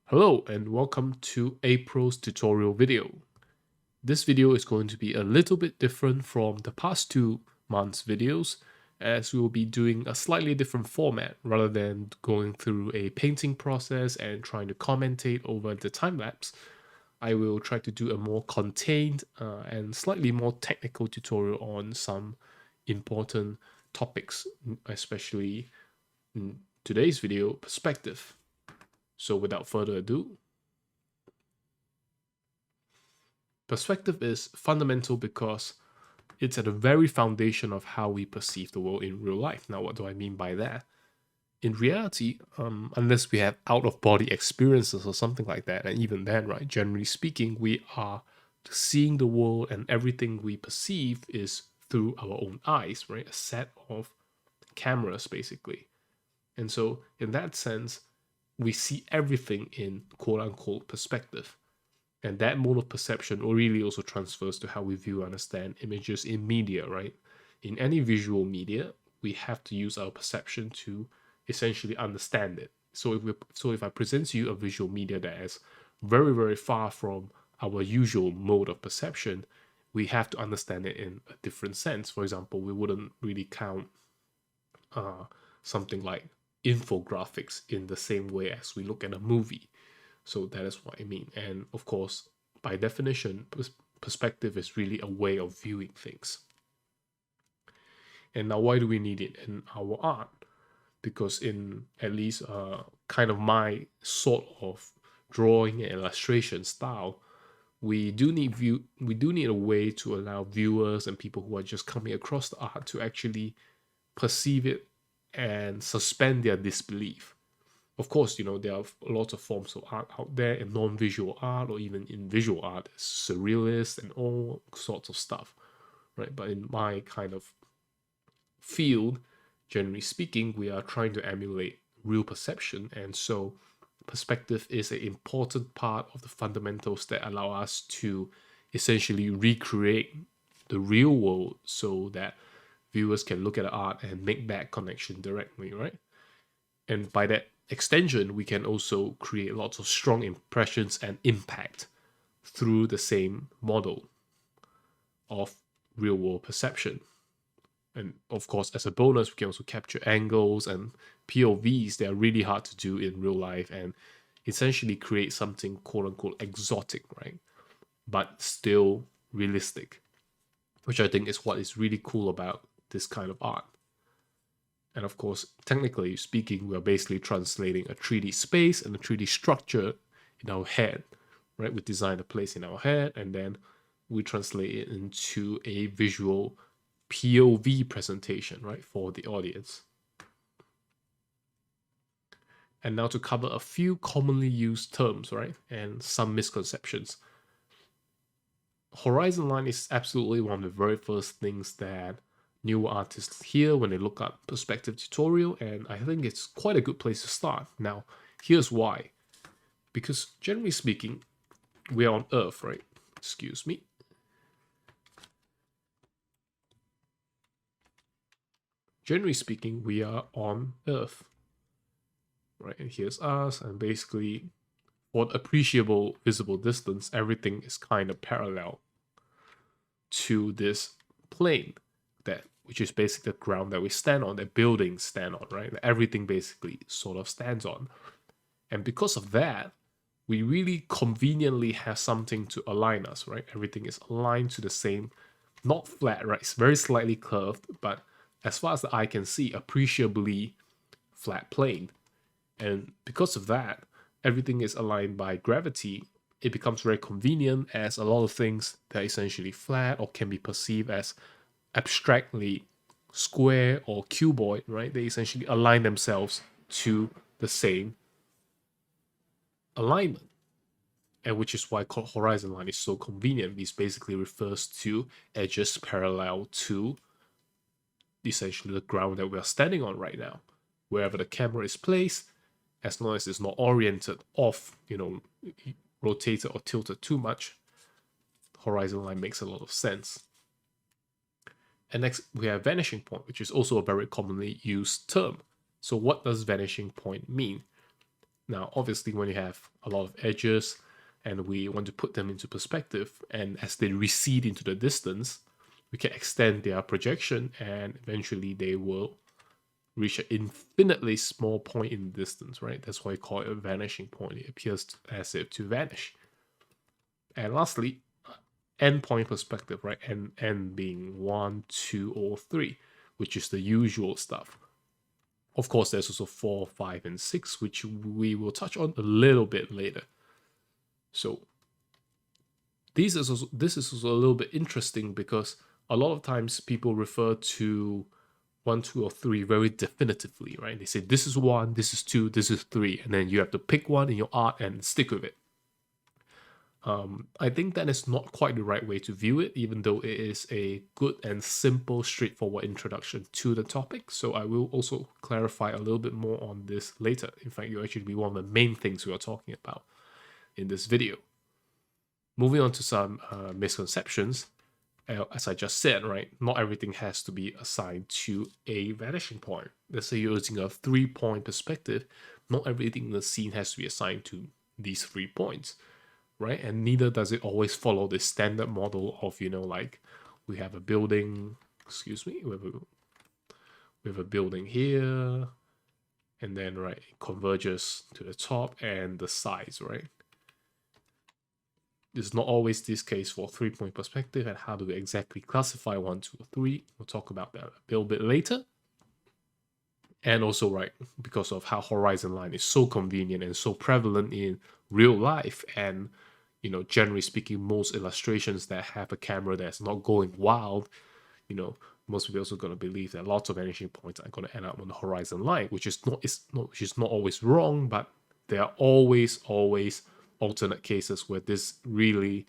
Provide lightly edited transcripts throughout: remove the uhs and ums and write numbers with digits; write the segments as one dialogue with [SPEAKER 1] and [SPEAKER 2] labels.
[SPEAKER 1] Hello and welcome to April's tutorial video. This video is going to be a little bit different from the past 2 months videos, as we will be doing a slightly different format rather than going through a painting process and trying to commentate over the time lapse. I will try to do a more contained and slightly more technical tutorial on some important topics, especially in today's video, perspective. So without further ado, perspective is fundamental because it's at the very foundation of how we perceive the world in real life. Now, what do I mean by that? In reality, unless we have out-of-body experiences or something like that, and even then, right, generally speaking, we are seeing the world and everything we perceive is through our own eyes, right? A set of cameras, basically. And so, in that sense, we see everything in quote-unquote perspective. And that mode of perception really also transfers to how we view and understand images in media, right? In any visual media, we have to use our perception to essentially understand it. So if I present to you a visual media that is very, very far from our usual mode of perception, we have to understand it in a different sense. For example, we wouldn't really count something like infographics in the same way as we look at a movie. So that is what I mean. And of course, by definition, perspective is really a way of viewing things. And now, why do we need it in our art? Because in at least kind of my sort of drawing and illustration style, we do need a way to allow viewers and people who are just coming across the art to actually perceive it and suspend their disbelief. Of course, there are lots of forms of art out there, in non-visual art or even in visual art, surrealist and all sorts of stuff, right? But in my kind of field, generally speaking, we are trying to emulate real perception, and so perspective is an important part of the fundamentals that allow us to essentially recreate the real world so that viewers can look at the art and make that connection directly, right? And by that extension, we can also create lots of strong impressions and impact through the same model of real world perception. And of course, as a bonus, we can also capture angles and POVs that are really hard to do in real life and essentially create something quote unquote exotic, right? But still realistic, which I think is what is really cool about this kind of art. And of course, technically speaking, we are basically translating a 3D space and a 3D structure in our head, right? We design a place in our head and then we translate it into a visual POV presentation, right, for the audience. And now to cover a few commonly used terms, right, and some misconceptions. Horizon line is absolutely one of the very first things that new artists hear when they look up perspective tutorial, and I think it's quite a good place to start. Now, here's why. Because generally speaking, we are on Earth, right? Excuse me. Generally speaking, we are on Earth, right? And here's us, and basically, for appreciable visible distance, everything is kind of parallel to this plane which is basically the ground that we stand on, that buildings stand on, right? That everything basically sort of stands on. And because of that, we really conveniently have something to align us, right? Everything is aligned to the same, not flat, right? It's very slightly curved, but as far as the eye can see, appreciably flat plane. And because of that, everything is aligned by gravity. It becomes very convenient as a lot of things that are essentially flat or can be perceived as abstractly square or cuboid, right? They essentially align themselves to the same alignment. And which is why horizon line is so convenient. This basically refers to edges parallel to essentially the ground that we are standing on right now. Wherever the camera is placed, as long as it's not oriented off, rotated or tilted too much, horizon line makes a lot of sense. And next, we have vanishing point, which is also a very commonly used term. So what does vanishing point mean? Now, obviously, when you have a lot of edges and we want to put them into perspective, and as they recede into the distance, we can extend their projection and eventually they will reach an infinitely small point in the distance, right? That's why we call it a vanishing point. It appears as if to vanish. And lastly, endpoint perspective, right? And end being 1, 2, or 3, which is the usual stuff. Of course, there's also 4, 5, and 6, which we will touch on a little bit later. So this is also a little bit interesting because a lot of times people refer to 1, 2, or 3 very definitively, right? They say this is 1, this is 2, this is 3, and then you have to pick one in your art and stick with it. I think that is not quite the right way to view it, even though it is a good and simple, straightforward introduction to the topic. So I will also clarify a little bit more on this later. In fact, it'll actually be one of the main things we are talking about in this video. Moving on to some misconceptions. As I just said, right, not everything has to be assigned to a vanishing point. Let's say you're using a 3-point perspective, not everything in the scene has to be assigned to these 3 points, right? And neither does it always follow the standard model of, like we have a building, we have a building here, and then, right, it converges to the top and the sides, right? This is not always this case for 3-point perspective, and how do we exactly classify 1, 2, or 3? We'll talk about that a little bit later. And also, right, because of how horizon line is so convenient and so prevalent in real life, and generally speaking, most illustrations that have a camera that's not going wild, most people are also going to believe that lots of vanishing points are going to end up on the horizon line, which is not always wrong, but there are always alternate cases where this really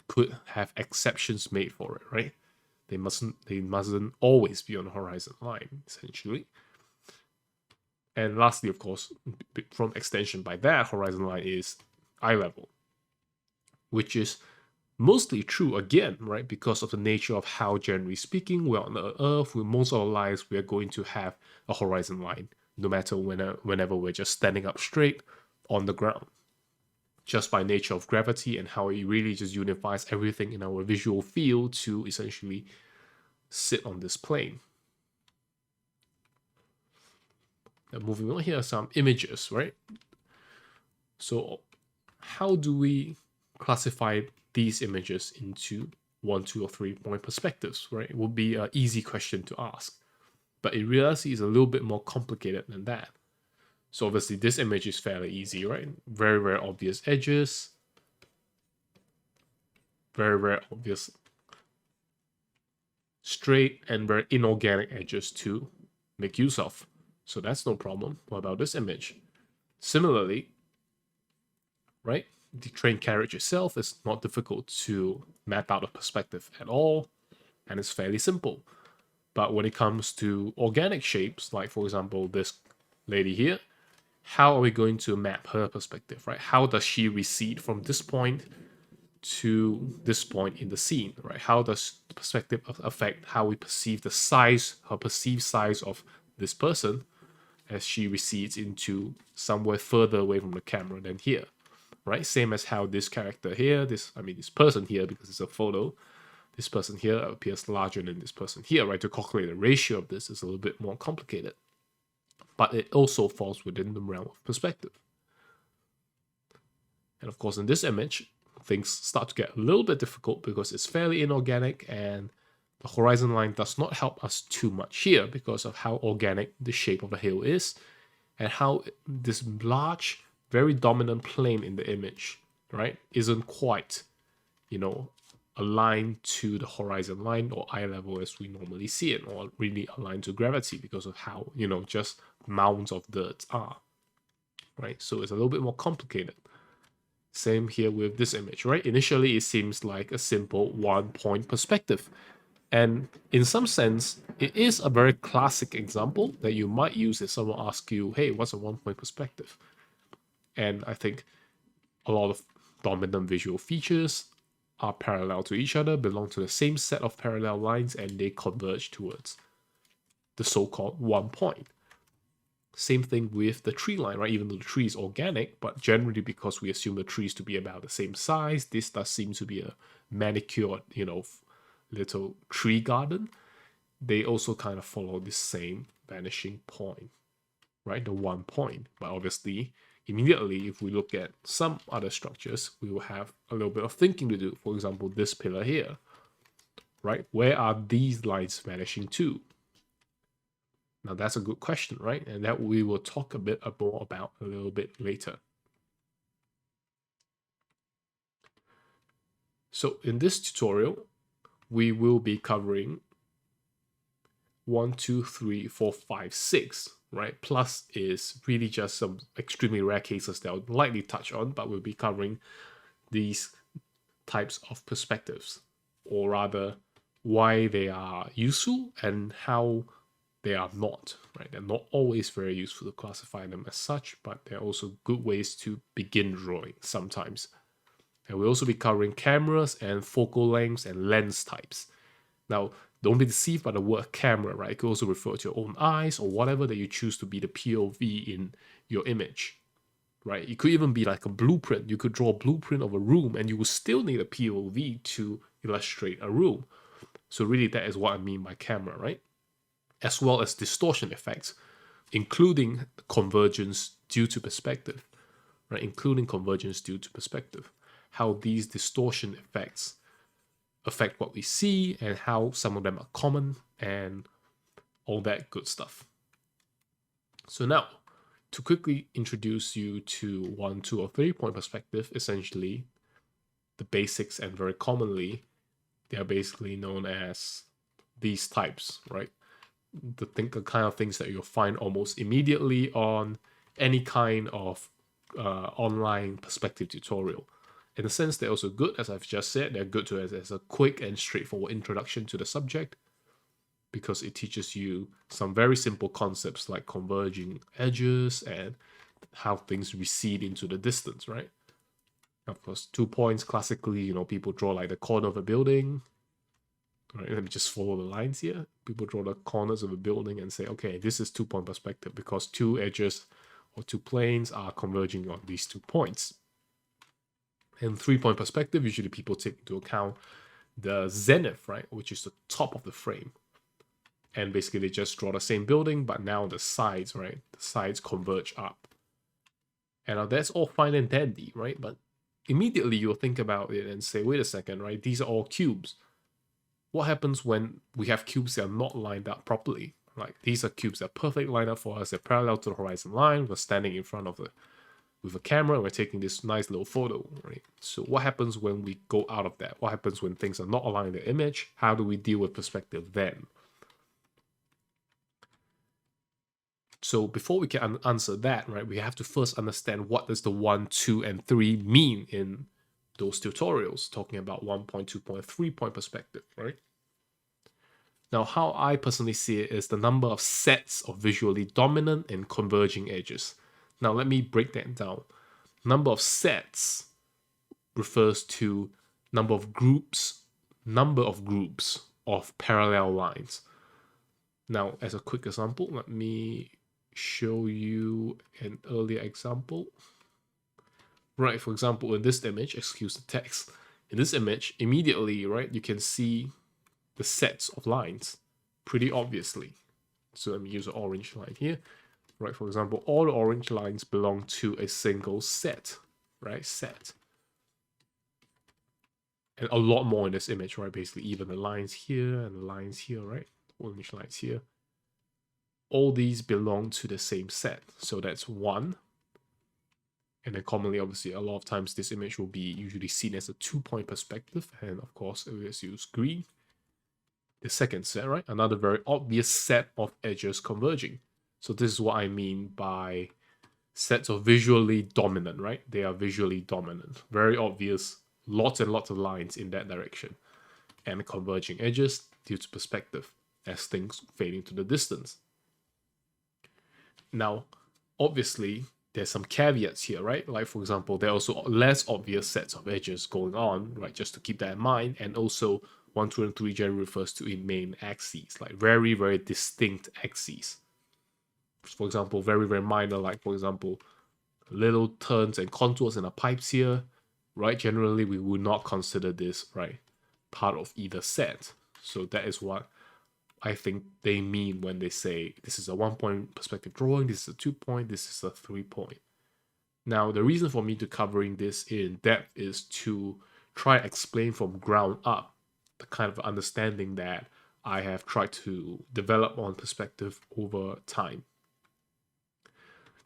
[SPEAKER 1] could have exceptions made for it, right? They mustn't always be on the horizon line, essentially. And lastly, of course, from extension by that, horizon line is eye level, which is mostly true again, right? Because of the nature of how, generally speaking, we're on the Earth. With most of our lives, we are going to have a horizon line, no matter whenever we're just standing up straight on the ground. Just by nature of gravity and how it really just unifies everything in our visual field to essentially sit on this plane. Now, moving on, here are some images, right? So how do we classify these images into 1, 2, or 3-point perspectives, right? It would be an easy question to ask, but in reality, it's a little bit more complicated than that. So obviously this image is fairly easy, right? Very, very obvious edges. Very, very obvious straight and very inorganic edges to make use of. So that's no problem. What about this image? Similarly, right? The train carriage itself is not difficult to map out a perspective at all, and it's fairly simple. But when it comes to organic shapes, like for example, this lady here, how are we going to map her perspective, right? How does she recede from this point to this point in the scene, right? How does the perspective affect how we perceive the size, her perceived size of this person as she recedes into somewhere further away from the camera than here, right? Same as how this character here, this person here, because it's a photo, this person here appears larger than this person here, right? To calculate the ratio of this is a little bit more complicated, but it also falls within the realm of perspective. And of course, in this image, things start to get a little bit difficult because it's fairly inorganic and the horizon line does not help us too much here because of how organic the shape of the hill is and how this large, very dominant plane in the image, right, isn't quite, aligned to the horizon line or eye level as we normally see it, or really aligned to gravity because of how, just mounds of dirt are, right? So it's a little bit more complicated. Same here with this image, right? Initially, it seems like a simple 1-point perspective. And in some sense, it is a very classic example that you might use if someone asks you, hey, what's a 1-point perspective? And I think a lot of dominant visual features are parallel to each other, belong to the same set of parallel lines, and they converge towards the so-called 1 point. Same thing with the tree line, right? Even though the tree is organic, but generally because we assume the trees to be about the same size, this does seem to be a manicured, little tree garden. They also kind of follow the same vanishing point, right? The 1 point. But obviously, immediately, if we look at some other structures, we will have a little bit of thinking to do. For example, this pillar here, right? Where are these lines vanishing to? Now that's a good question, right? And that we will talk a bit more about a little bit later. So in this tutorial, we will be covering 1, 2, 3, 4, 5, 6, right? Plus is really just some extremely rare cases that I'll lightly touch on, but we'll be covering these types of perspectives, or rather why they are useful and how they are not, right? They're not always very useful to classify them as such, but they're also good ways to begin drawing sometimes. And we'll also be covering cameras and focal lengths and lens types. Now, don't be deceived by the word camera, right? It could also refer to your own eyes or whatever that you choose to be the POV in your image, right? It could even be like a blueprint. You could draw a blueprint of a room and you will still need a POV to illustrate a room. So really that is what I mean by camera, right? As well as distortion effects, including convergence due to perspective, right? Including convergence due to perspective. How these distortion effects affect what we see and how some of them are common and all that good stuff. So now, to quickly introduce you to 1, 2, or 3 point perspective, essentially the basics, and very commonly, they are basically known as these types, right? The kind of things that you'll find almost immediately on any kind of online perspective tutorial. In a sense, they're also good, as I've just said. They're good as a quick and straightforward introduction to the subject because it teaches you some very simple concepts like converging edges and how things recede into the distance, right? Of course, 2 points, classically, people draw like the corner of a building. Right, let me just follow the lines here. People draw the corners of a building and say, okay, this is 2 point perspective because 2 edges or 2 planes are converging on these 2 points. And 3 point perspective, usually people take into account the zenith, right, which is the top of the frame. And basically they just draw the same building, but now the sides, right, the sides converge up. And now that's all fine and dandy, right? But immediately you'll think about it and say, wait a second, right, these are all cubes. What happens when we have cubes that are not lined up properly? Like these are cubes that are perfectly lined up for us. They're parallel to the horizon line. We're standing in front of with a camera. We're taking this nice little photo, right? So what happens when we go out of that? What happens when things are not aligned in the image? How do we deal with perspective then? So before we can answer that, right, we have to first understand what does the 1, 2, and 3 mean in those tutorials, talking about 1 point, 2 point, 3 point perspective, right? Now, how I personally see it is the number of sets of visually dominant and converging edges. Now, let me break that down. Number of sets refers to number of groups of parallel lines. Now, as a quick example, let me show you an earlier example. Right, for example, in this image, excuse the text, in this image, immediately, right, you can see the sets of lines pretty obviously. So let me use an orange line here. Right, for example, all the orange lines belong to a single set, right, set. And a lot more in this image, right, basically even the lines here and the lines here, right, orange lines here. All these belong to the same set. So that's 1. And then commonly, obviously, a lot of times this image will be usually seen as a 2 point perspective. And of course, let's use green. The second set, right? Another very obvious set of edges converging. So this is what I mean by sets of visually dominant, right? They are visually dominant. Very obvious, lots and lots of lines in that direction. And converging edges due to perspective as things fade into the distance. Now, obviously, there's some caveats here, right? Like, for example, there are also less obvious sets of edges going on, right? Just to keep that in mind. And also, 1, 2, and 3 generally refers to in main axes, like very, very distinct axes. for example, very, very minor, like for example, little turns and contours in the pipes here, right? Generally, we would not consider this, right, part of either set. So that is what I think they mean when they say this is a 1-point perspective drawing, this is a 2-point, this is a 3-point. Now, the reason for me to covering this in depth is to try explain from ground up the kind of understanding that I have tried to develop on perspective over time.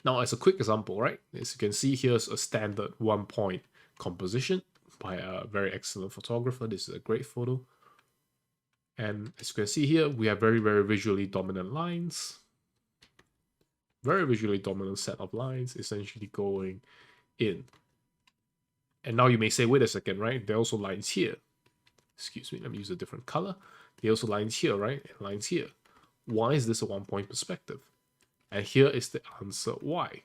[SPEAKER 1] Now, as a quick example, right, as you can see, here's a standard 1-point composition by a very excellent photographer. This is a great photo. And as you can see here, we have very, very visually dominant lines. Very visually dominant set of lines essentially going in. And now you may say, wait a second, right? There are also lines here. Excuse me, let me use a different color. There are also lines here, right? And lines here. Why is this a 1-point perspective? And here is the answer why.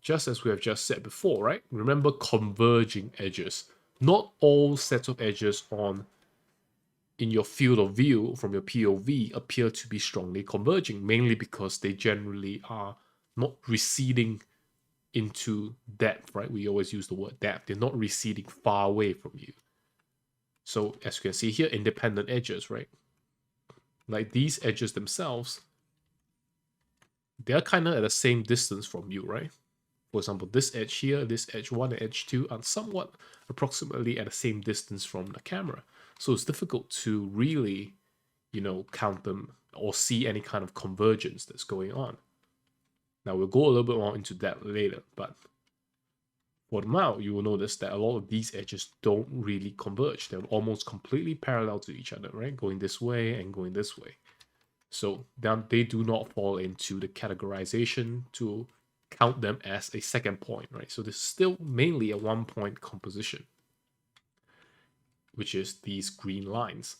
[SPEAKER 1] Just as we have just said before, right? Remember converging edges. Not all sets of edges in your field of view from your POV appear to be strongly converging, mainly because they generally are not receding into depth, right? We always use the word depth. They're not receding far away from you. So as you can see here, independent edges, right? Like these edges themselves, they're kind of at the same distance from you, right? For example, this edge here, this edge 1 and edge 2 are somewhat approximately at the same distance from the camera. So it's difficult to really, count them or see any kind of convergence that's going on. Now, we'll go a little bit more into that later, but for now, you will notice that a lot of these edges don't really converge. They're almost completely parallel to each other, right? Going this way and going this way. So they do not fall into the categorization to count them as a second point, right? So this is still mainly a 1-point composition, which is these green lines,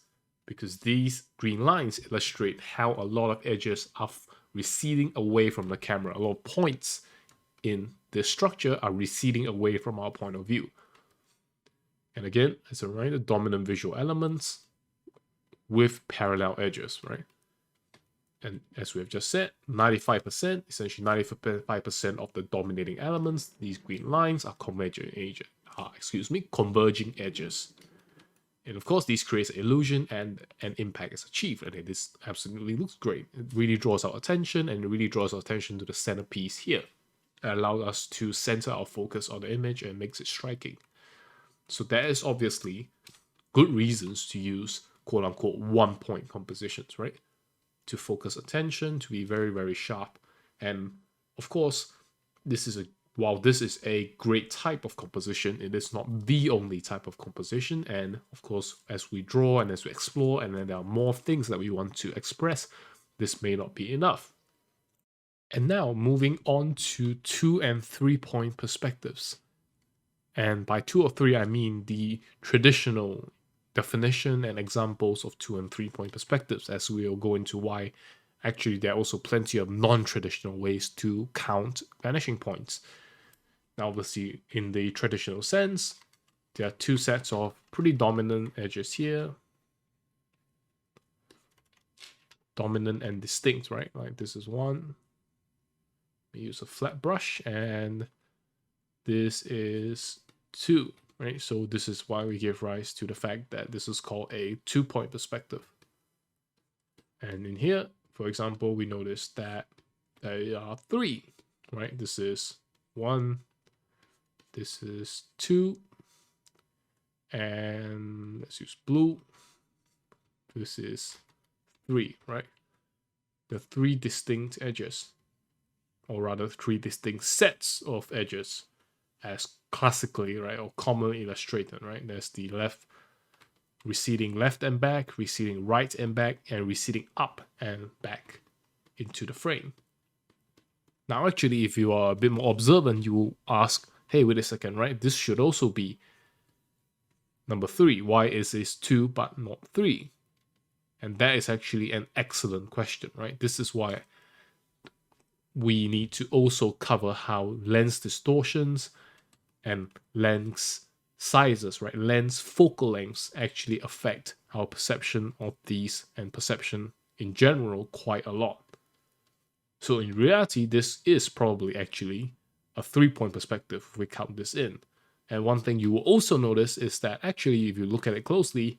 [SPEAKER 1] because these green lines illustrate how a lot of edges are receding away from the camera. A lot of points in this structure are receding away from our point of view. And again, as a reminder, dominant visual elements with parallel edges, right? And as we have just said, 95%, essentially 95% of the dominating elements, these green lines are converging edges. And of course, this creates an illusion and an impact is achieved. And this absolutely looks great. It really draws our attention, and it really draws our attention to the centerpiece here. It allows us to center our focus on the image and makes it striking. So there is obviously good reasons to use quote-unquote 1-point compositions, right? To focus attention, to be very, very sharp. And of course, while this is a great type of composition, it is not the only type of composition. And of course, as we draw and as we explore, and then there are more things that we want to express, this may not be enough. And now moving on to 2 and 3-point perspectives. And by 2 or 3, I mean the traditional definition and examples of 2 and 3-point perspectives, as we'll go into why actually there are also plenty of non-traditional ways to count vanishing points. Now, obviously, in the traditional sense, there are 2 sets of pretty dominant edges here. Dominant and distinct, right? Like this is one. We use a flat brush, and this is 2, right? So this is why we give rise to the fact that this is called a 2-point perspective. And in here, for example, we notice that there are 3, right? This is 1, this is 2, and let's use blue. This is 3, right? The 3 distinct edges, or rather 3 distinct sets of edges, as classically, right, or commonly illustrated, right? There's the receding left and back, receding right and back, and receding up and back into the frame. Now, actually, if you are a bit more observant, you will ask, hey, wait a second, right? This should also be number 3. Why is this 2 but not 3? And that is actually an excellent question, right? This is why we need to also cover how lens distortions and lens sizes, right? Lens focal lengths actually affect our perception of these and perception in general quite a lot. So in reality, this is probably actually a 3-point perspective if we count this in. And one thing you will also notice is that actually, if you look at it closely,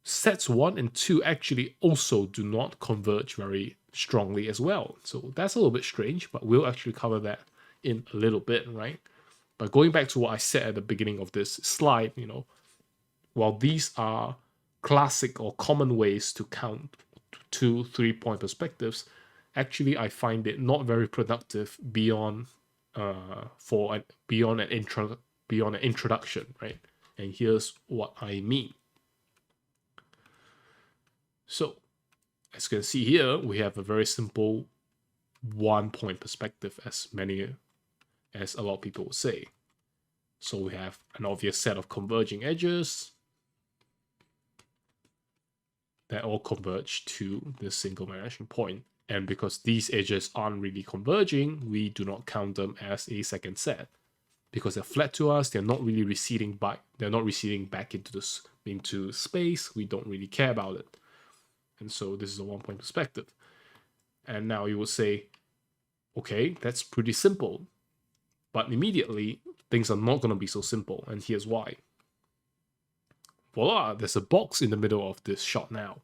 [SPEAKER 1] sets 1 and 2 actually also do not converge very strongly as well. So that's a little bit strange, but we'll actually cover that in a little bit, right? But going back to what I said at the beginning of this slide, while these are classic or common ways to count 2 3-point perspectives, actually I find it not very productive beyond beyond an introduction, right? And here's what I mean. So, as you can see here, we have a very simple 1-point perspective, as a lot of people would say. So we have an obvious set of converging edges that all converge to this single vanishing point. And because these edges aren't really converging, we do not count them as a second set. Because they're flat to us, they're not really receding back. They're not receding back into space. We don't really care about it. And so this is a 1-point perspective. And now you will say, okay, that's pretty simple. But immediately, things are not going to be so simple. And here's why. Voila, there's a box in the middle of this shot now.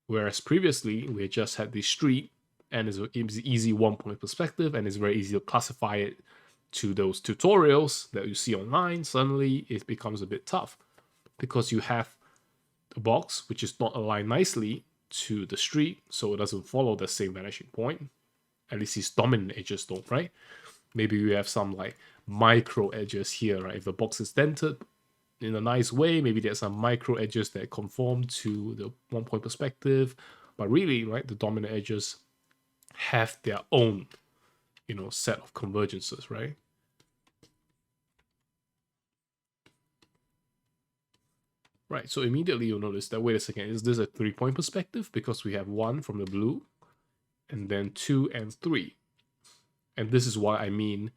[SPEAKER 1] Whereas previously, we just had the street, and it's an easy 1-point perspective, and it's very easy to classify it to those tutorials that you see online. Suddenly, it becomes a bit tough because you have a box which is not aligned nicely to the street, so it doesn't follow the same vanishing point. At least these dominant edges don't, right? Maybe we have some like micro edges here, right? If the box is dented in a nice way, maybe there's some micro edges that conform to the 1-point perspective, but really, right, the dominant edges have their own, set of convergences, right? Right, so immediately you'll notice that, wait a second, is this a 3-point perspective? Because we have 1 from the blue, and then 2 and 3. And this is why I mean,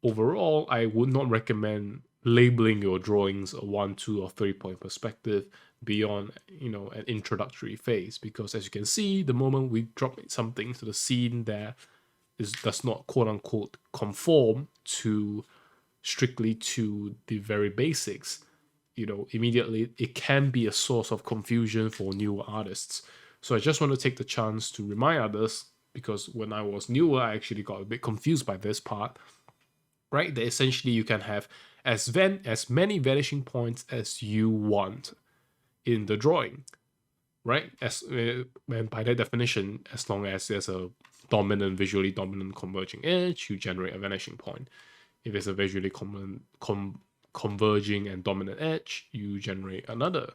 [SPEAKER 1] overall, I would not recommend labeling your drawings a 1, 2, or 3-point perspective beyond, an introductory phase. Because as you can see, the moment we drop something to the scene that does not quote-unquote conform strictly to the very basics, immediately it can be a source of confusion for newer artists. So I just want to take the chance to remind others, because when I was newer, I actually got a bit confused by this part, right? That essentially you can have as many vanishing points as you want in the drawing, right? And by that definition, as long as there's a visually dominant converging edge, you generate a vanishing point. If it's a visually converging and dominant edge, you generate another,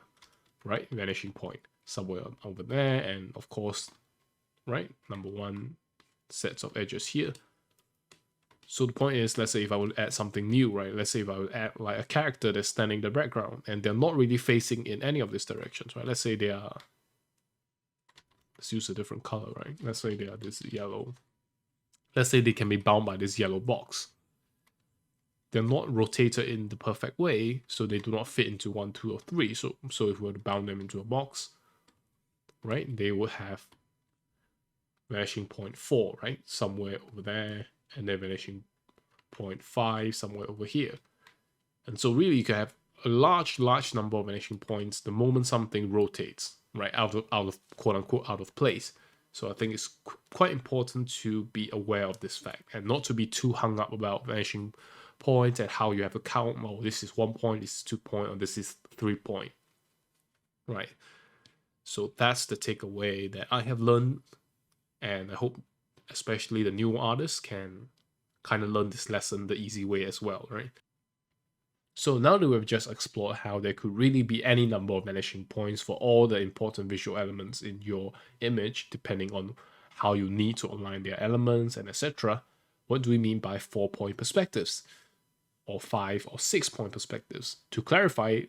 [SPEAKER 1] right, vanishing point somewhere over there. And of course, right, number 1 sets of edges here. So the point is, let's say if I would add something new, right? Let's say if I would add like a character that's standing in the background and they're not really facing in any of these directions, right? Let's say they are, let's use a different color, right? Let's say they are this yellow. Let's say they can be bound by this yellow box. They're not rotated in the perfect way, so they do not fit into 1, 2, or 3. So if we were to bound them into a box, right, they would have vanishing point 4, right, somewhere over there, and then vanishing point 5 somewhere over here. And so really you can have a large number of vanishing points the moment something rotates, right, out of quote unquote out of place. So I think it's quite important to be aware of this fact and not to be too hung up about vanishing points and how you have to count. Oh, this is 1 point, this is 2 point, or this is 3 point, right? So that's the takeaway that I have learned, and I hope especially the new artists can kind of learn this lesson the easy way as well, right? So now that we've just explored how there could really be any number of vanishing points for all the important visual elements in your image, depending on how you need to align their elements and etc., what do we mean by 4-point perspectives? Or 5 or 6-point perspectives? To clarify,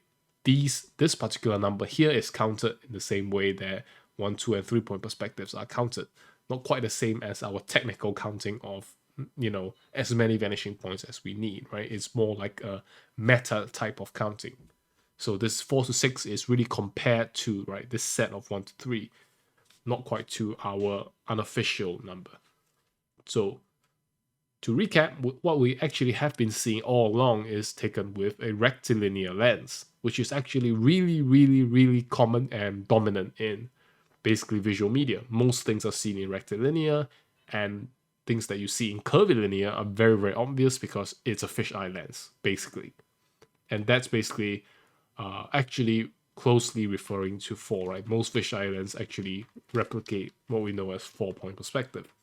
[SPEAKER 1] this particular number here is counted in the same way that 1, 2, and 3-point perspectives are counted. Not quite the same as our technical counting of, as many vanishing points as we need, right? It's more like a meta type of counting. So this 4 to 6 is really compared to, right, this set of 1 to 3. not quite to our unofficial number. So to recap, what we actually have been seeing all along is taken with a rectilinear lens, which is actually really common and dominant in basically visual media. Most things are seen in rectilinear, and things that you see in curvilinear are very obvious because it's a fisheye lens, basically. And that's basically actually closely referring to 4, right? Most fisheye lenses actually replicate what we know as 4-point perspective.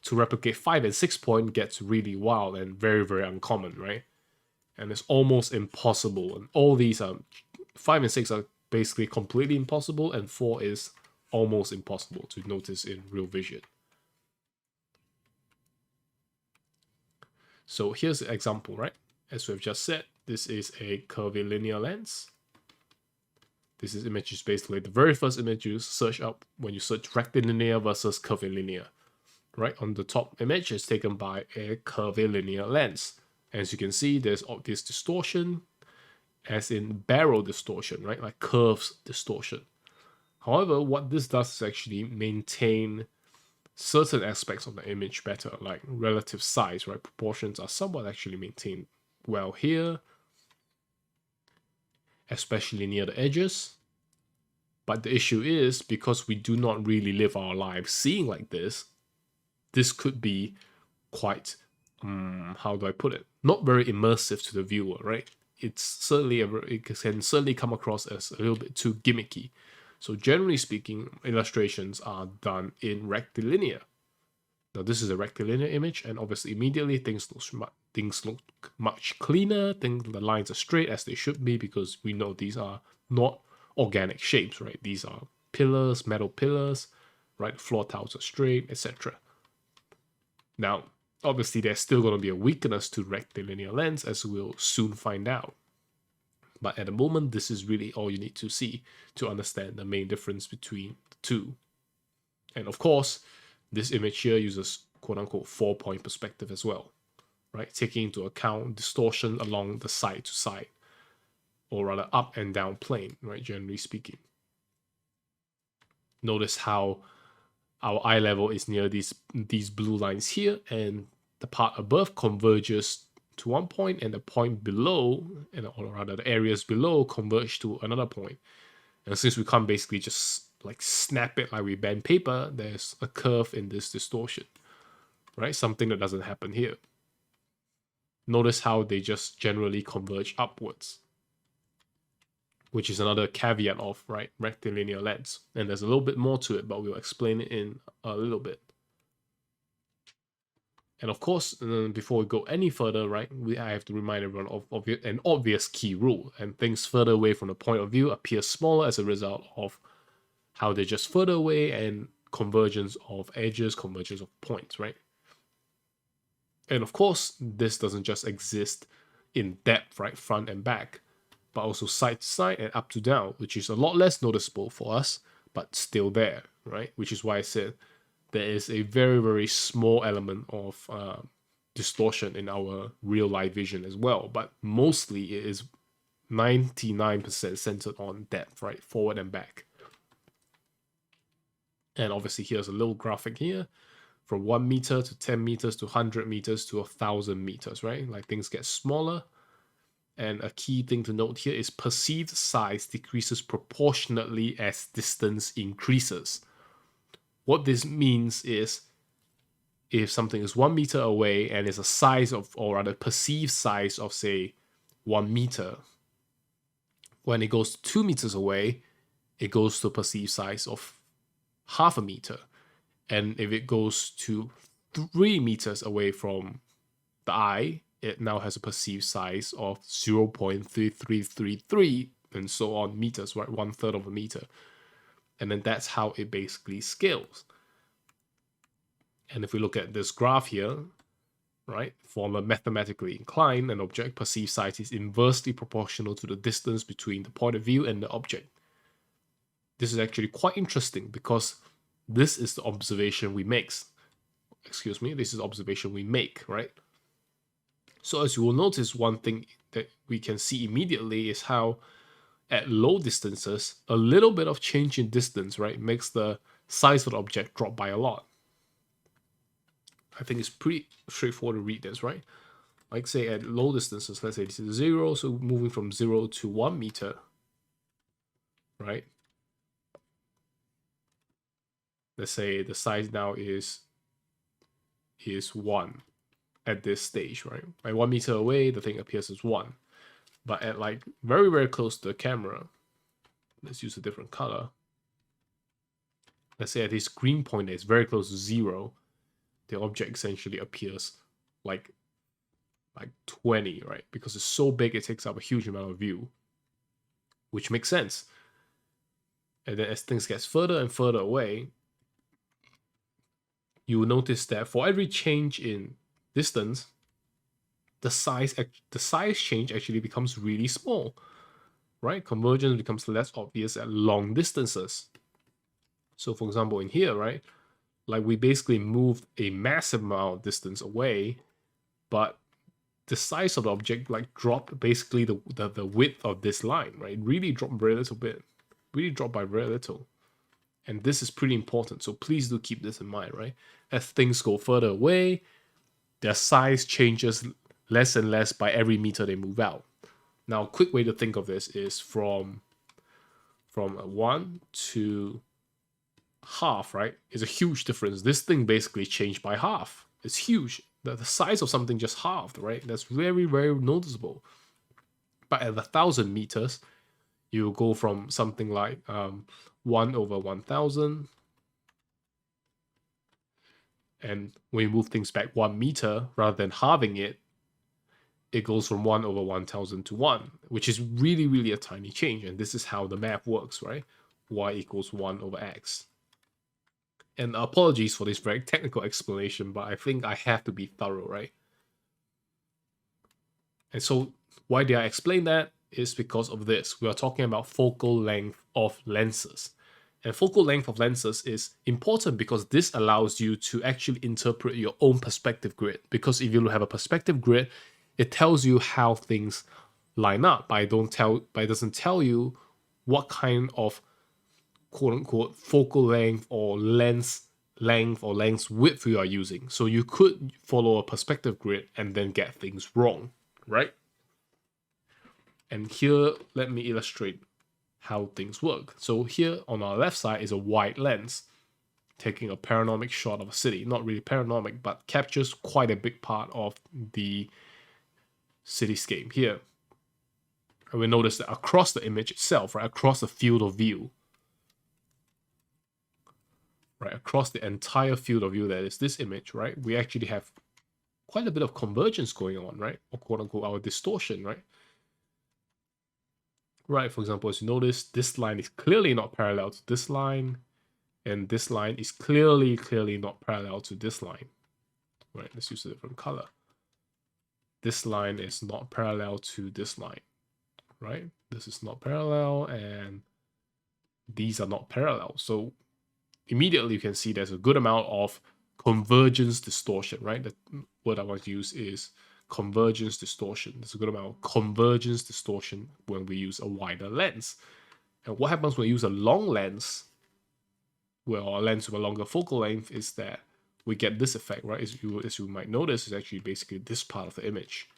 [SPEAKER 1] To replicate 5 and 6-point gets really wild and very uncommon, right? And it's almost impossible. And all these are 5 and 6 are basically completely impossible, and 4 is almost impossible to notice in real vision. So here's an example, right? As we've just said, this is a curvilinear lens. This is images basically the very first image you search up when you search rectilinear versus curvilinear. Right on the top image is taken by a curvilinear lens. As you can see, there's obvious distortion, as in barrel distortion, right? Like curves distortion. However, what this does is actually maintain certain aspects of the image better, like relative size, right? Proportions are somewhat actually maintained well here, especially near the edges. But the issue is, because we do not really live our lives seeing like this could be quite, how do I put it? Not very immersive to the viewer, right? It can certainly come across as a little bit too gimmicky. So generally speaking, illustrations are done in rectilinear. Now this is a rectilinear image, and obviously immediately things look much cleaner. The lines are straight as they should be, because we know these are not organic shapes, right? These are pillars, metal pillars, right? Floor tiles are straight, etc. Now, obviously, there's still going to be a weakness to rectilinear lens, as we'll soon find out. But at the moment, this is really all you need to see to understand the main difference between the two. And of course, this image here uses quote-unquote 4-point perspective as well, right? Taking into account distortion along the side to side, or rather up and down plane, right? Generally speaking. Notice how our eye level is near these blue lines here, and the part above converges to one point, and the point below, or rather the areas below, converge to another point. And since we can't basically just like snap it like we bend paper, there's a curve in this distortion, right? Something that doesn't happen here. Notice how they just generally converge upwards, which is another caveat of, right, rectilinear lens. And there's a little bit more to it, but we'll explain it in a little bit. And of course, before we go any further, right, I have to remind everyone of an obvious key rule. And things further away from the point of view appear smaller as a result of how they're just further away, and convergence of edges, convergence of points, right? And of course, this doesn't just exist in depth, right, front and back, but also side to side and up to down, which is a lot less noticeable for us, but still there, right? Which is why I said there is a very small element of distortion in our real life vision as well, but mostly it is 99% centered on depth, right, forward and back. And obviously here's a little graphic here, from 1 meter to 10 meters to 100 meters to 1,000 meters, right? Like things get smaller. And a key thing to note here is perceived size decreases proportionately as distance increases. What this means is, if something is 1 meter away and is a size of, or rather perceived size of, say, 1 meter, when it goes to 2 meters away, it goes to a perceived size of 0.5 meter. And if it goes to 3 meters away from the eye, it now has a perceived size of 0.3333 and so on meters, right? 1/3 of a meter. And then that's how it basically scales. And if we look at this graph here, right, for the mathematically inclined, an object perceived size is inversely proportional to the distance between the point of view and the object. This is actually quite interesting, because this is the observation we make. This is observation we make, right? So as you will notice, one thing that we can see immediately is how at low distances, a little bit of change in distance, right, makes the size of the object drop by a lot. I think it's pretty straightforward to read this, right? Like say at low distances, let's say this is 0, so moving from 0 to 1 meter, right? Let's say the size now is 1 at this stage, right? Like 1 meter away, the thing appears as 1. But at like very, very close to the camera, let's use a different color. Let's say at this green point that is very close to 0, the object essentially appears like 20, right? Because it's so big, it takes up a huge amount of view, which makes sense. And then as things get further and further away, you will notice that for every change in distance, the size change actually becomes really small, right? Convergence becomes less obvious at long distances. So for example, in here, right, like we basically moved a massive amount of distance away, but the size of the object like dropped basically the width of this line, right? It really dropped very little bit, really dropped by very little. And this is pretty important, so please do keep this in mind, right? As things go further away, their size changes less and less by every meter they move out. Now, a quick way to think of this is from 1 to half, right? Is a huge difference. This thing basically changed by half. It's huge. The size of something just halved, right? That's very, very noticeable. But at 1,000 meters, you go from something like 1 over 1,000. And when you move things back 1 meter, rather than halving it, it goes from 1 over 1,000 to 1, which is really, really a tiny change. And this is how the math works, right? Y equals 1 over x. And apologies for this very technical explanation, but I think I have to be thorough, right? And so why did I explain that? Is because of this. We are talking about focal length of lenses. And focal length of lenses is important because this allows you to actually interpret your own perspective grid. Because if you have a perspective grid, it tells you how things line up, but it doesn't tell you what kind of quote unquote focal length or lens width you are using. So you could follow a perspective grid and then get things wrong, right? And here, let me illustrate how things work. So here on our left side is a wide lens taking a panoramic shot of a city. Not really panoramic, but captures quite a big part of the cityscape here. And we notice that across the image itself, right, across the field of view, right, across the entire field of view that is this image, right, we actually have quite a bit of convergence going on, right, or quote unquote our distortion, right? Right, for example, as you notice, this line is clearly not parallel to this line, and this line is clearly not parallel to this line. Right, let's use a different color. This line is not parallel to this line, right? This is not parallel, and these are not parallel. So immediately you can see there's a good amount of convergence distortion, right? The word I want to use is convergence distortion. There's a good amount of convergence distortion when we use a wider lens. And what happens when we use a long lens, well, a lens with a longer focal length, is that we get this effect, right? As you might notice, is actually basically this part of the image.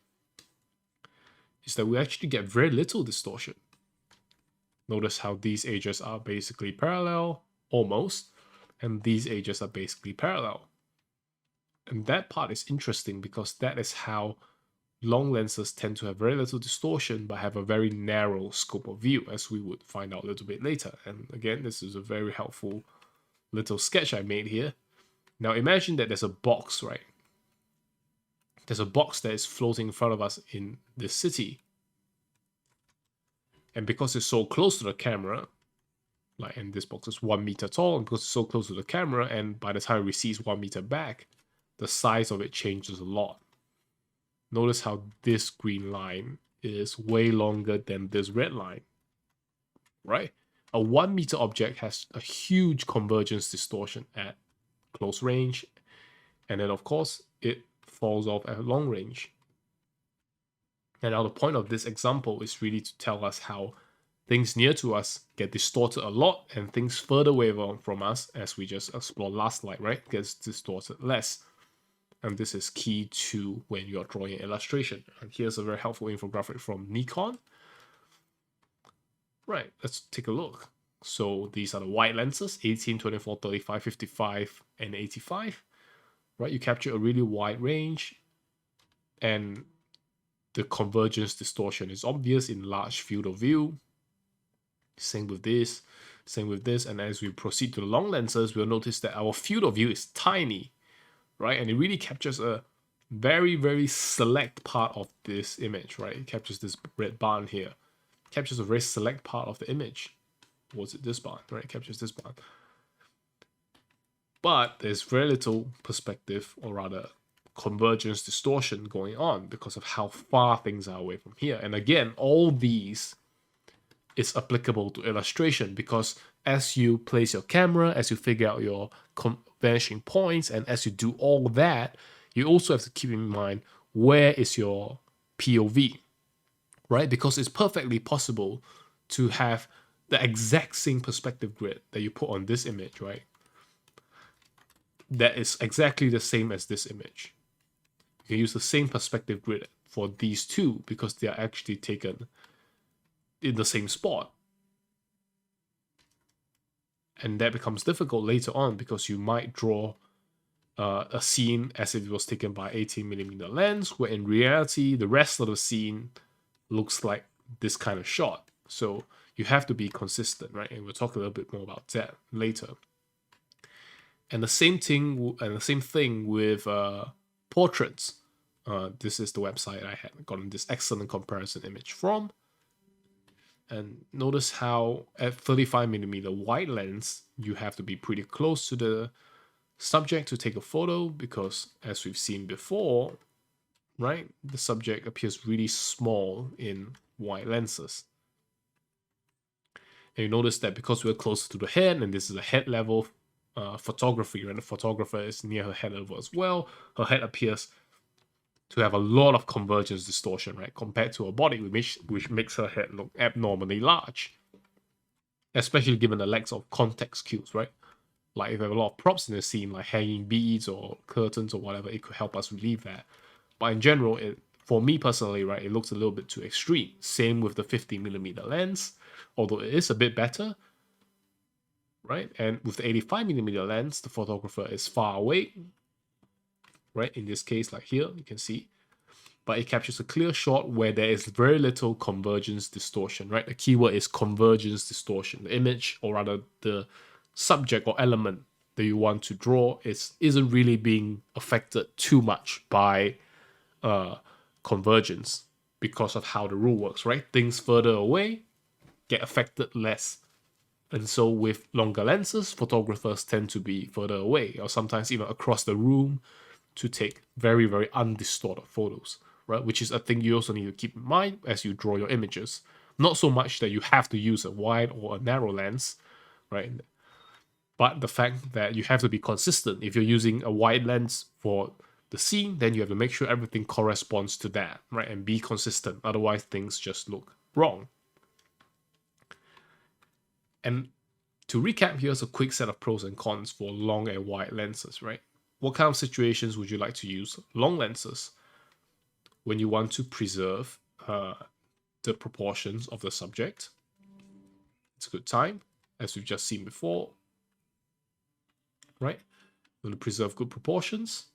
[SPEAKER 1] Is that we actually get very little distortion. Notice how these edges are basically parallel, almost, and these edges are basically parallel. And that part is interesting because that is how long lenses tend to have very little distortion but have a very narrow scope of view, as we would find out a little bit later. And again, this is a very helpful little sketch I made here. Now imagine that there's a box, right? There's a box that is floating in front of us in this city. And because it's so close to the camera, like, and this box is 1 meter tall, and because it's so close to the camera, and by the time it recedes 1 meter back, the size of it changes a lot. Notice how this green line is way longer than this red line, right? A 1 meter object has a huge convergence distortion at close range, and then of course it falls off at long range. And now the point of this example is really to tell us how things near to us get distorted a lot, and things further away from us, as we just explored last slide, right, gets distorted less. And this is key to when you're drawing an illustration. And here's a very helpful infographic from Nikon. Right, let's take a look. So these are the wide lenses, 18, 24, 35, 55, and 85. Right, you capture a really wide range, and the convergence distortion is obvious in large field of view. Same with this, and as we proceed to the long lenses, we'll notice that our field of view is tiny, right? And it really captures a very, very select part of this image, right? It captures this red band here. It captures a very select part of the image. Was it this band, right? It captures this band. But there's very little perspective, or rather convergence distortion going on because of how far things are away from here. And again, all these is applicable to illustration, because as you place your camera, as you figure out your vanishing points, and as you do all that, you also have to keep in mind where is your POV, right? Because it's perfectly possible to have the exact same perspective grid that you put on this image, right? That is exactly the same as this image. You can use the same perspective grid for these two because they are actually taken in the same spot. And that becomes difficult later on because you might draw a scene as if it was taken by 18mm lens, where in reality the rest of the scene looks like this kind of shot. So you have to be consistent, right? And we'll talk a little bit more about that later. And the same thing with portraits. This is the website I had gotten this excellent comparison image from. And notice how at 35mm wide lens, you have to be pretty close to the subject to take a photo, because as we've seen before, right, the subject appears really small in wide lenses. And you notice that because we're closer to the head, and this is a head level photography, and the photographer is near her head level as well, her head appears to have a lot of convergence distortion, right, compared to her body, which makes her head look abnormally large, especially given the lack of context cues, right? Like if you have a lot of props in the scene, like hanging beads or curtains or whatever, it could help us relieve that. But in general, for me personally, right, it looks a little bit too extreme. Same with the 50mm lens, although it is a bit better, right? And with the 85mm lens, the photographer is far away, right? In this case, like here, you can see. But it captures a clear shot where there is very little convergence distortion, right? The keyword is convergence distortion. The image, or rather the subject or element that you want to draw, isn't really being affected too much by convergence because of how the rule works, right? Things further away get affected less. And so with longer lenses, photographers tend to be further away, or sometimes even across the room, to take very, very undistorted photos, right? Which is a thing you also need to keep in mind as you draw your images. Not so much that you have to use a wide or a narrow lens, right? But the fact that you have to be consistent. If you're using a wide lens for the scene, then you have to make sure everything corresponds to that, right? And be consistent. Otherwise, things just look wrong. And to recap, here's a quick set of pros and cons for long and wide lenses, right? What kind of situations would you like to use long lenses? When you want to preserve the proportions of the subject, it's a good time, as we've just seen before, right? You want to preserve good proportions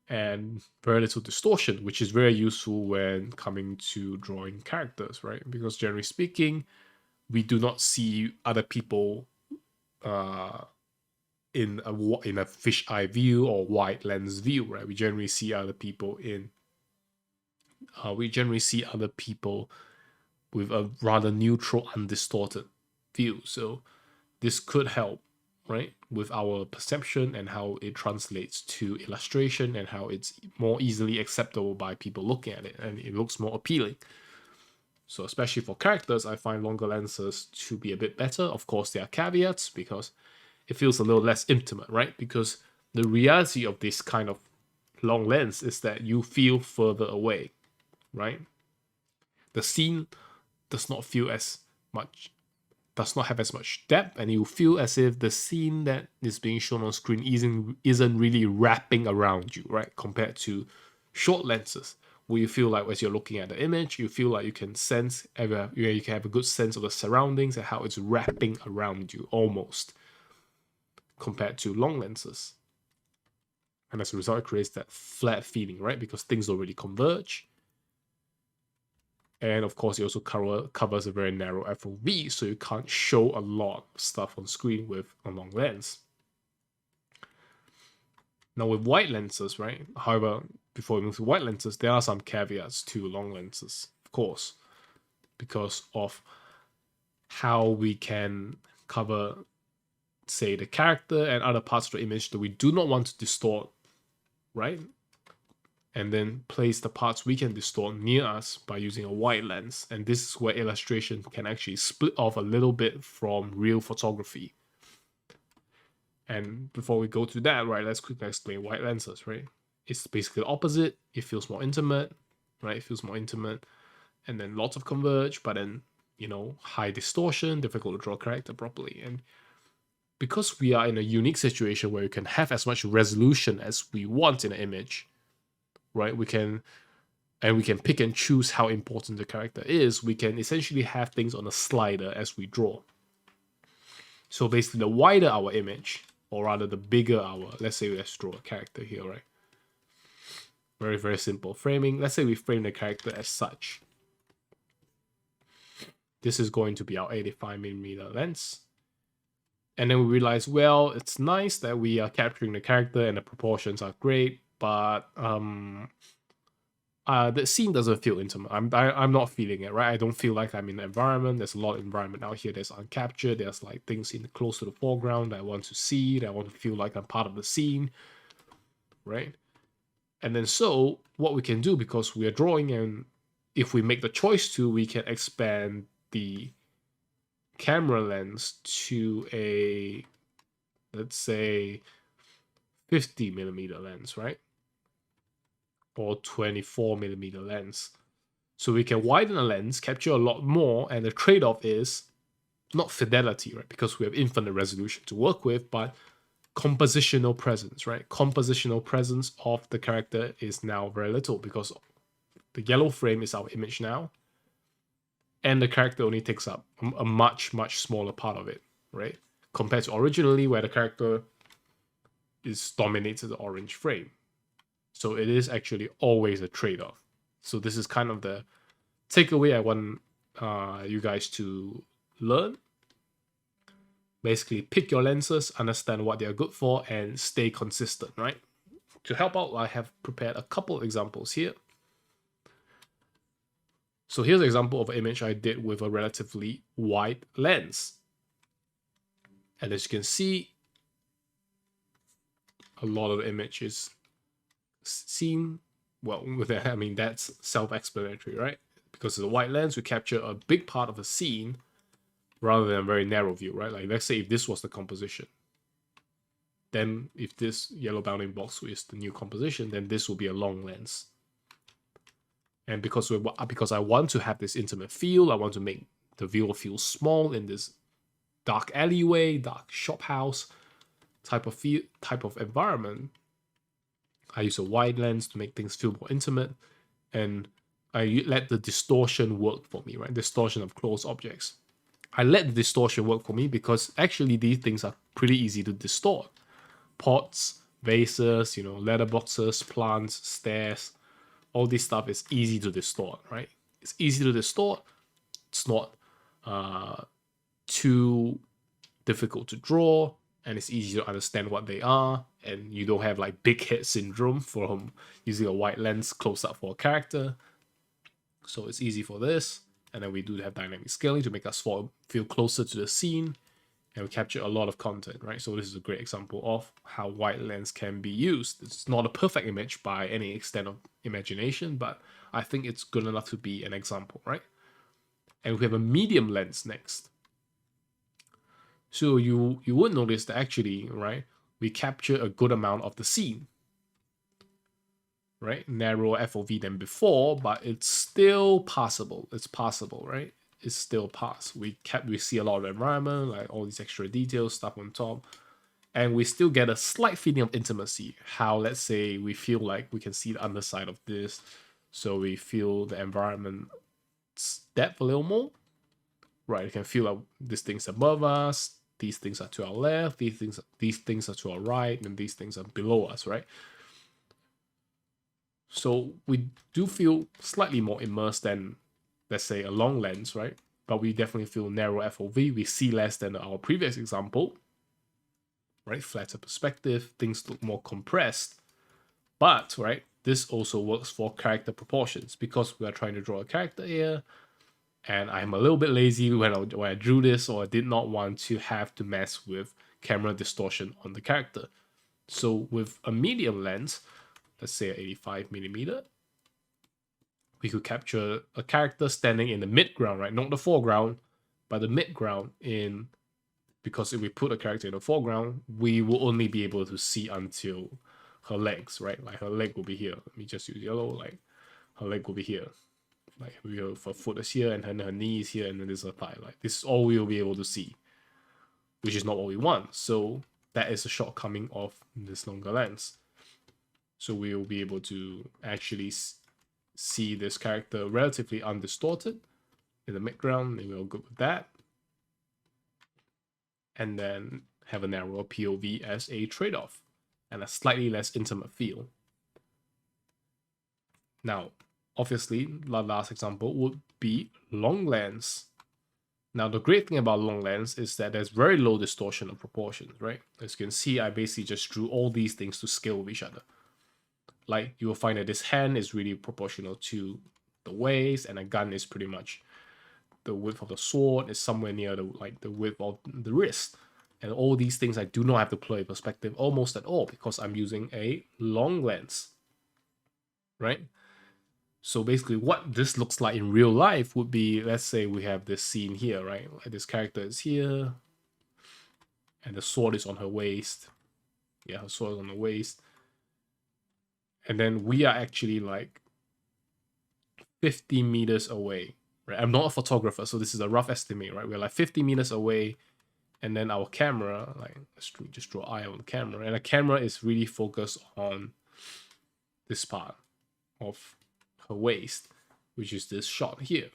[SPEAKER 1] and very little distortion, which is very useful when coming to drawing characters, right? Because generally speaking, we do not see other people in a fisheye view or wide lens view, right? We generally see other people with a rather neutral, undistorted view. So this could help, right, with our perception and how it translates to illustration and how it's more easily acceptable by people looking at it, and it looks more appealing. So especially for characters, I find longer lenses to be a bit better. Of course, there are caveats because it feels a little less intimate, right? Because the reality of this kind of long lens is that you feel further away, right? The scene does not feel as much, does not have as much depth, and you feel as if the scene that is being shown on screen isn't really wrapping around you, right? Compared to short lenses, where you feel like as you're looking at the image, you feel like you can sense, you can have a good sense of the surroundings and how it's wrapping around you almost, compared to long lenses. And as a result, it creates that flat feeling, right? Because things don't really converge. And of course, it also covers a very narrow FOV, so you can't show a lot of stuff on screen with a long lens. Now with wide lenses, right? However, before we move to wide lenses, there are some caveats to long lenses, of course, because of how we can cover, say, the character and other parts of the image that we do not want to distort, right? And then place the parts we can distort near us by using a wide lens. And this is where illustration can actually split off a little bit from real photography. And before we go to that, right, let's quickly explain wide lenses, right? It's basically the opposite. It feels more intimate, right? It feels more intimate. And then lots of converge, but then, you know, high distortion, difficult to draw a character properly. And because we are in a unique situation where we can have as much resolution as we want in an image, right? We can pick and choose how important the character is. We can essentially have things on a slider as we draw. So basically, the wider our image, or rather the bigger our, let's say let's draw a character here, right? Very, very simple framing. Let's say we frame the character as such. This is going to be our 85mm lens. And then we realize, well, it's nice that we are capturing the character and the proportions are great, but the scene doesn't feel intimate. I'm not feeling it, right? I don't feel like I'm in the environment. There's a lot of environment out here that's uncaptured. There's like things in close to the foreground that I want to see, that I want to feel like I'm part of the scene, right? And then so what we can do, because we are drawing, and if we make the choice to, we can expand the camera lens to a, let's say, 50mm lens, right? Or 24mm lens. So we can widen the lens, capture a lot more, and the trade-off is not fidelity, right? Because we have infinite resolution to work with, but compositional presence, right? Compositional presence of the character is now very little because the yellow frame is our image now, and the character only takes up a much, much smaller part of it, right? Compared to originally where the character is dominated the orange frame. So it is actually always a trade-off. So this is kind of the takeaway I want you guys to learn. Basically, pick your lenses, understand what they are good for, and stay consistent, right? To help out, I have prepared a couple of examples here. So here's an example of an image I did with a relatively wide lens. And as you can see, a lot of the image is seen, well, with that, I mean, that's self-explanatory, right? Because of the wide lens, we capture a big part of the scene rather than a very narrow view, right? Like, let's say if this was the composition, then if this yellow bounding box is the new composition, then this will be a long lens. And because I want to have this intimate feel, I want to make the viewer feel small in this dark alleyway, dark shop house type of environment, I use a wide lens to make things feel more intimate, and I let the distortion work for me, right? Distortion of close objects. I let the distortion work for me because actually these things are pretty easy to distort. Pots, vases, you know, letterboxes, plants, stairs, all this stuff is easy to distort, right? It's easy to distort. It's not too difficult to draw, and it's easy to understand what they are, and you don't have like big head syndrome from using a wide lens close up for a character. So it's easy for this. And then we do have dynamic scaling to make us feel closer to the scene, and we capture a lot of content, right? So this is a great example of how wide lens can be used. It's not a perfect image by any extent of imagination, but I think it's good enough to be an example, right? And we have a medium lens next. So you would notice that actually, right, we capture a good amount of the scene, right? Narrower FOV than before, but it's still passable. It's passable, right? is still pass. We see a lot of environment, like all these extra details, stuff on top, and we still get a slight feeling of intimacy. How, let's say, we feel like we can see the underside of this, so we feel the environment's depth a little more, right? You can feel like these things above us, these things are to our left, these things are to our right, and these things are below us, right? So we do feel slightly more immersed than, let's say, a long lens, right? But we definitely feel narrow FOV. We see less than our previous example, right? Flatter perspective, things look more compressed. But, right, this also works for character proportions, because we are trying to draw a character here, and I'm a little bit lazy when I drew this, or I did not want to have to mess with camera distortion on the character. So with a medium lens, let's say 85mm, we could capture a character standing in the midground, right? Not the foreground, but the midground because if we put a character in the foreground, we will only be able to see until her legs, right? Like her leg will be here. Let me just use yellow, like her leg will be here. Like her foot is here, and then her knee is here, and then there's her thigh. Like this is all we'll be able to see, which is not what we want. So that is a shortcoming of this longer lens. So we will be able to actually see this character relatively undistorted in the midground, and we're good with that. And then have a narrower POV as a trade-off and a slightly less intimate feel. Now, obviously, the last example would be long lens. Now, the great thing about long lens is that there's very low distortion of proportions, right? As you can see, I basically just drew all these things to scale with each other. Like, you will find that this hand is really proportional to the waist, and a gun is pretty much the width of the sword is somewhere near the width of the wrist. And all these things I do not have to play perspective almost at all, because I'm using a long lens, right? So basically what this looks like in real life would be, let's say we have this scene here, right? Like this character is here, and the sword is on her waist. Yeah, her sword is on the waist. And then we are actually like 50 meters away, right? I'm not a photographer, so this is a rough estimate, right? We're like 50 meters away, and then our camera, like, let's just draw eye on the camera, and the camera is really focused on this part of her waist, which is this shot here.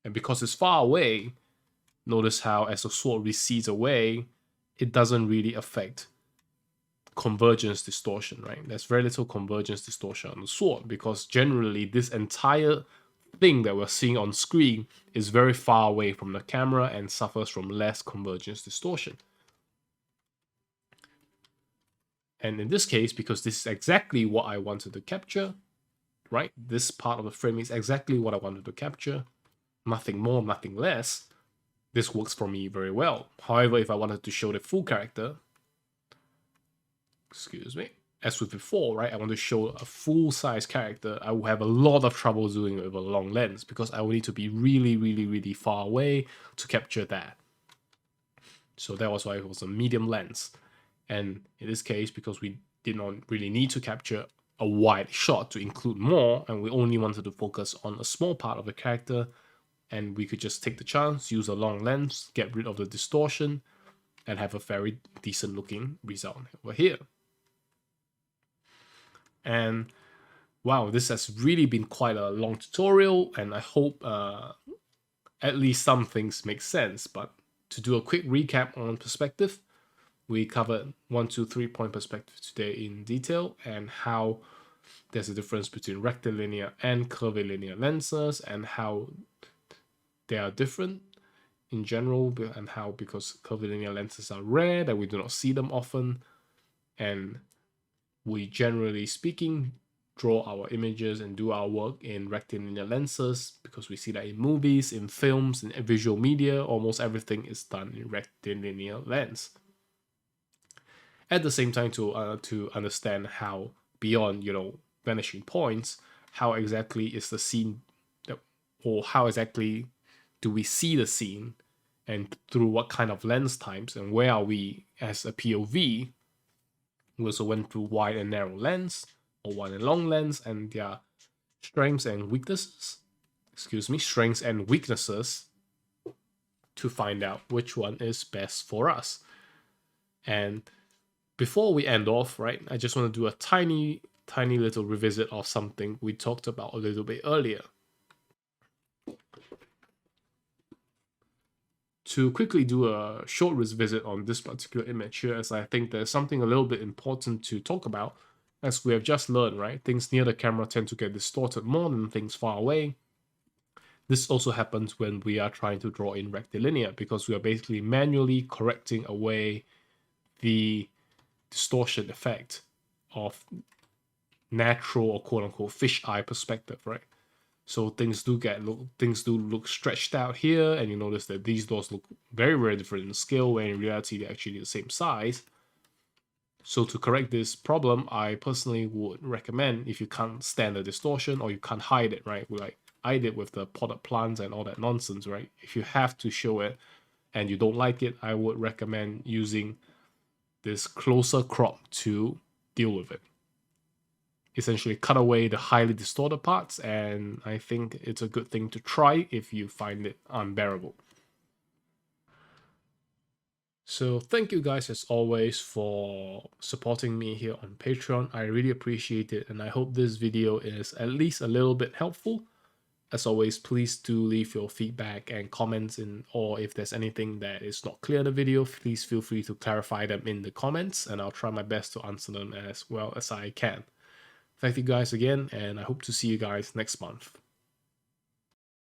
[SPEAKER 1] And because it's far away, notice how as the sword recedes away, it doesn't really affect convergence distortion, right? There's very little convergence distortion on the sword, because generally this entire thing that we're seeing on screen is very far away from the camera and suffers from less convergence distortion. And in this case, because this is exactly what I wanted to capture, right? This part of the frame is exactly what I wanted to capture. Nothing more, nothing less. This works for me very well. However, if I wanted to show the full character, excuse me, as with before, right? I want to show a full-size character. I will have a lot of trouble doing it with a long lens, because I will need to be really, really, really far away to capture that. So that was why it was a medium lens. And in this case, because we did not really need to capture a wide shot to include more, and we only wanted to focus on a small part of the character, and we could just take the chance, use a long lens, get rid of the distortion, and have a very decent looking result over here. And wow, this has really been quite a long tutorial, and I hope at least some things make sense. But to do a quick recap on perspective, we covered 1, 2, 3 point perspective today in detail, and how there's a difference between rectilinear and curvilinear lenses, and how they are different in general, and how because curvilinear lenses are rare, that we do not see them often, and we generally speaking draw our images and do our work in rectilinear lenses, because we see that in movies, in films, in visual media, almost everything is done in rectilinear lens. At the same time, to understand how beyond, vanishing points, how exactly is the scene, or how exactly do we see the scene, and through what kind of lens types, and where are we as a POV. We also went through wide and narrow lens, or wide and long lens, and their strengths and weaknesses. strengths and weaknesses to find out which one is best for us. And before we end off, right, I just want to do a tiny little revisit of something we talked about a little bit earlier. To quickly do a short revisit on this particular image here, as I think there's something a little bit important to talk about. As we have just learned, right, things near the camera tend to get distorted more than things far away. This also happens when we are trying to draw in rectilinear, because we are basically manually correcting away the distortion effect of natural or quote-unquote fish-eye perspective, right? So things do look stretched out here, and you notice that these doors look very different in scale, when in reality they're actually the same size. So to correct this problem, I personally would recommend, if you can't stand the distortion or you can't hide it, right? Like I did with the potted plants and all that nonsense, right? If you have to show it and you don't like it, I would recommend using this closer crop to deal with it. Essentially cut away the highly distorted parts, and I think it's a good thing to try if you find it unbearable. So thank you guys as always for supporting me here on Patreon. I really appreciate it, and I hope this video is at least a little bit helpful. As always, please do leave your feedback and comments or if there's anything that is not clear in the video, please feel free to clarify them in the comments, and I'll try my best to answer them as well as I can. Thank you guys again, and I hope to see you guys next month.